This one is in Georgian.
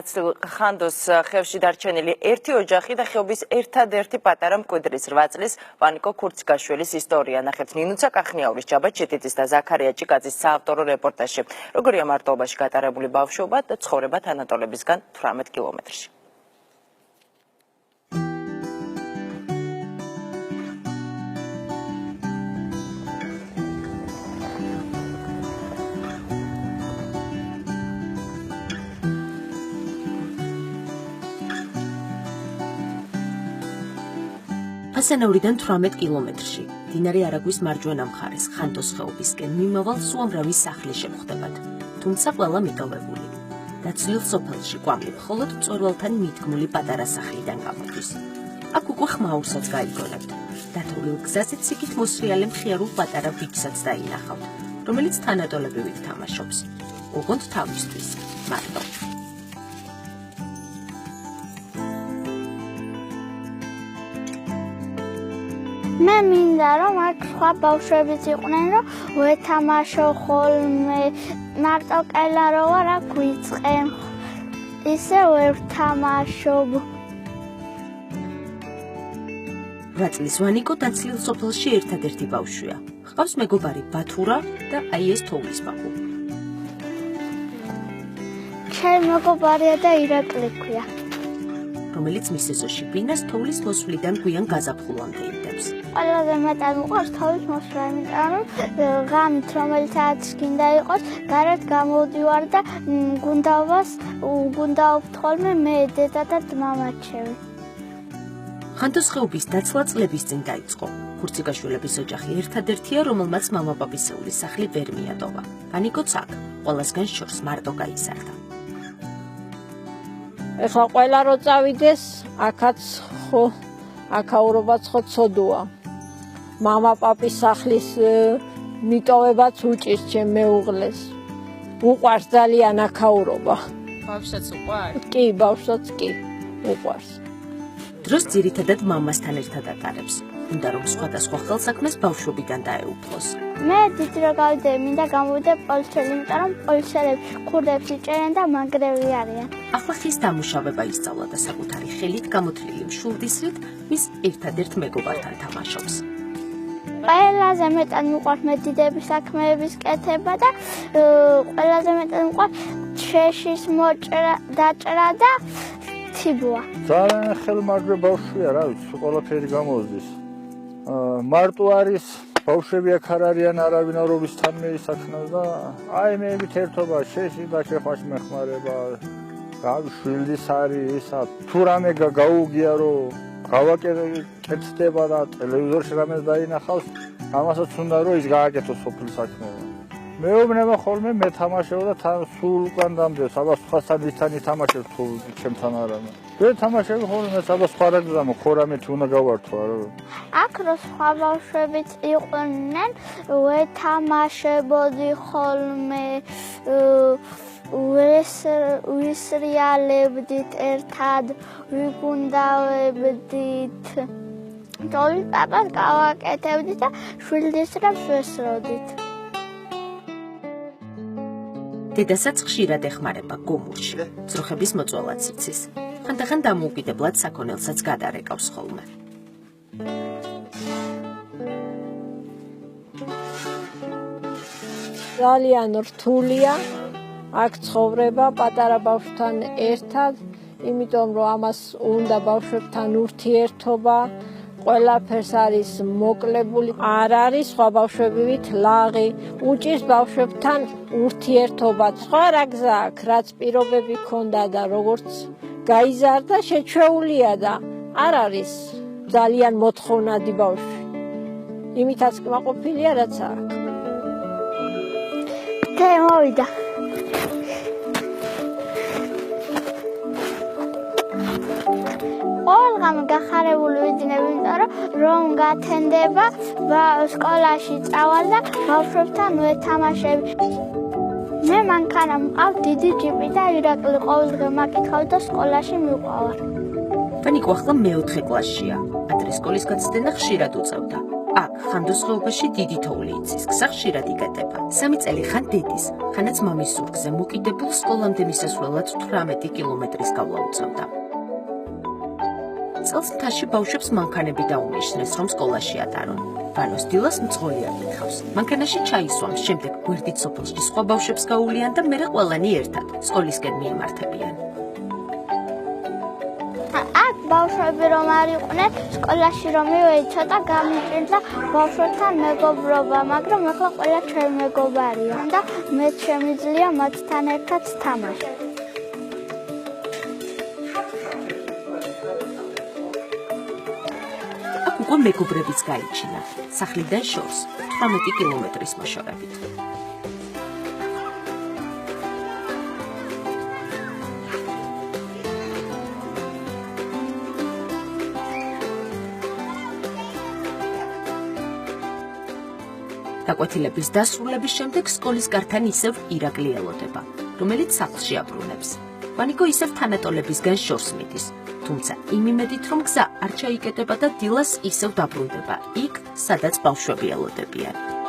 ხანდოს ხევში დარჩენილი ერთი ოჯახი და ხეობის ერთადერთი პატარა მკვიდრის 8 წლის ვანიკო ქურციკაშვილის ისტორია ნახეთ ნინუცა კახნიაურის ჯაბა ჩიტიძის და ზაქარია ჭიკაძის საავტორო რეპორტაჟში. Როგორია მარტოობაში გატარებული ბავშვობა და ცხოვრება თანატოლებისგან 18 კილომეტრში. ასენავრიდან 18 კილომეტრში, მდინარე არაგვის მარჯვენა მხარეს, ხანდოს ხეობისკენ მიმავალ სუამრავი სახლი შემხვდებათ, თუმცა ყველა მიტოვებული. დაცლილ სოფელში კვამლი მხოლოდ მწვერვალთან მიდგმული პატარა სახლიდან გამოდის. აქ უკვე ხმაურსაც გაიგონებთ. დათვლილ გზაზე ციგით მოსრიალე მხიარულ პატარა ბიჭსაც დაინახავთ, რომელიც თანატოლებივით თამაშობს. ოღონდ თავისთვის, მარტო. მე მინდა რომ აქ სხვა ბავშვებიც იყვნენ რომ ვეთამაშო ხოლმე მარტო კელა რო ვარ აქ ვიწყენ ისე ვერ ვთამაშობ 8 წლის ვანიკო დაცლილ სოფელში ერთადერთი ბავშვია. ჰყავს მეგობარი ბათურა და აი ეს თოვლის ბაღუ. ჩემი მეგობარია და ირაკლი ქვია. რომელიც მის ეზოში ბინას თოვლის მოსვლიდან გვიან გაზაფხულამდე იდებს. ყველაზე მეტად მიყვარს თოვლის მოსვლა, იმიტომ რომ ღამით რომელიცაც გინდა იყოს, გარეთ გამოვდივარ და გუნდა ვთხოვლმე მე დედა და მამაჩემი. ხანდოს ხეობის დაცლა წლების წინ დაიწყო. ქურციკაშვილების ოჯახი ერთადერთია, რომელმაც მამაპაპისეული სახლი ვერ მიატოვა. ვანიკოც აქ, ყველასგან შორს მარტო გაიზარდა. ეხლა ყველა რო წავიდეს, აქაც ხო აქაურობაც ხო ცოდუა. მამა პაპის სახლის მიტოვებაც უჭირს ჩემ მეუღლეს. უყვარს ძალიან აქაურობა. ბავშვსაც უყვარს? კი, ბავშვსაც კი უყვარს. დროს ძირითადად მამასთან ერთად ატარებს. უნდა რომ სხვადასხვა ხელსაქმეს ბავშვობიდან დაეუფლოს. მე დიდი რო გავიდე, მინდა გამოვიდე პოლიციელი, იმიტომ რომ პოლიციელები ქურდებს იჭერენ და მაგრები არიან. ახლა ხის დამუშავება ისწავლა და საკუთარი ხელით გამოთლილი მშვილდისრით მის ერთადერთ მეგობართან თამაშობს. ყველაზე მეტად მიყვარს მედიდების საქმეების კეთება და ყველაზე მეტად მიყვარს შეშის დაჭრა და თიბუა. ძალიან ხელმარჯვე ბავშვია, რა ვიცი, ყველაფერი გამოვდის. მარტო არის ბავშვები აქ არ არიან არავინ არობისთან მე ისახნევ და აი მე ერთობა შეში და შეხვაში მეხმარება. შვილდის არის ისა თუ რამე გაუგია რომ გავაკეთდება და ტელევიზორში რამე დაინახავს ამასაც უნდა რომ ის გააკეთოს სოფლის საქმეა. მეუბნება ხოლმე მე თამაშობ და თან სულ უკან დამდეს აბა სხვასთან ისთან ითამაშებ თუ ჩემთან არა. ვერ თამაშები ხოლმე აბა სხვა რაგზამო ხო რამე თუ უნდა გავართო არა. აქ რო სხვა ბავშვებიც იყვნენ ვეთამაშებოდი ხოლმე ვისრიალებდით ერთად, ვიგუნდავებდით. თოვლის პაპას გავაკეთებდით და შვილდისრებს ვესროდით. დედასაც ხშირად ეხმარება გომურში, ძროხების მოწველაც იცის. ხანდახან დამოუკიდებლად საქონელსაც გადარეკავს ხოლმე. ძალიან რთულია აქ ცხოვრება პატარა ბავშვთან ერთად, იმიტომ რომ ამას უნდა ბავშვებთან ურთიერთობა, ყველაფერს არის მოკლებული, არ არის სხვა ბავშვებივით ლაღი, უჭირს ბავშვებთან ურთიერთობა. სხვა რა გზა აქვს, რაც პირობები ქონდა და როგორც გაიზარდა, შეჩვეულია და არ არის ძალიან მოთხოვნადი ბავშვი. იმითაც კმაყოფილია, რაც აქვს. მოვიდა. ყველგან გახარებული ვიძინებ, იმიტომ რომ გათენდება სკოლაში წავალ და ბავშვებთან ვეთამაშები. მე მანქანა მყავს დიდი ჯიპი და ირაკლი ყოველდღე მაკითხავ და სკოლაში მივყავარ. ვანიკო ახლა მეოთხე კლასშია. ადრე სკოლის გაცდენა ხშირად უწევდა. აქ ხანდოს ხეობაში დიდი თოვლი იცის, გზა ხშირად იკეტება. 3 წელი ხან დედის, ხანაც მამის ზურგზე მოკიდებულ სკოლამდე მისასვლელად 18 კილომეტრის გავლა უწევდა. წელს მთაში ბავშვებს მანქანები დაუნიშნეს, რომ სკოლაში ატარონ. ვანოს დილას მძღოლი აკითხავს. მანქანაში ჩაისვამს, შემდეგ გვერდით სოფელში სხვა ბავშვებს გაუვლიან და მერე ყველანი ერთად სკოლისკენ მიემართებიან. აქ ბავშვები რომ არ იყვნენ, სკოლაში რომ მივედი, ცოტა გამიჭირდა ბავშვებთან მეგობრობა, მაგრამ ახლა ყველა ჩემი მეგობარია და მე შემიძლია მათთან ერთად თამაში. აქ უკვე მეგობრებიც გაიჩინა. სახლიდან შორს 18 კილომეტრის მოშორებით. დაკვეთილების დასრულების შემდეგ სკოლის გართან ისევ ირაკლი ელოდება, რომელიც სახლში აბრუნებს. ვანიკო ისევ თანატოლებისგან შორს მიდის, თუმცა იმ იმედით, რომ გზა არ ჩაიკეტება და დილას ისევ დაბრუნდება იქ, სადაც ბავშვები ელოდებიან.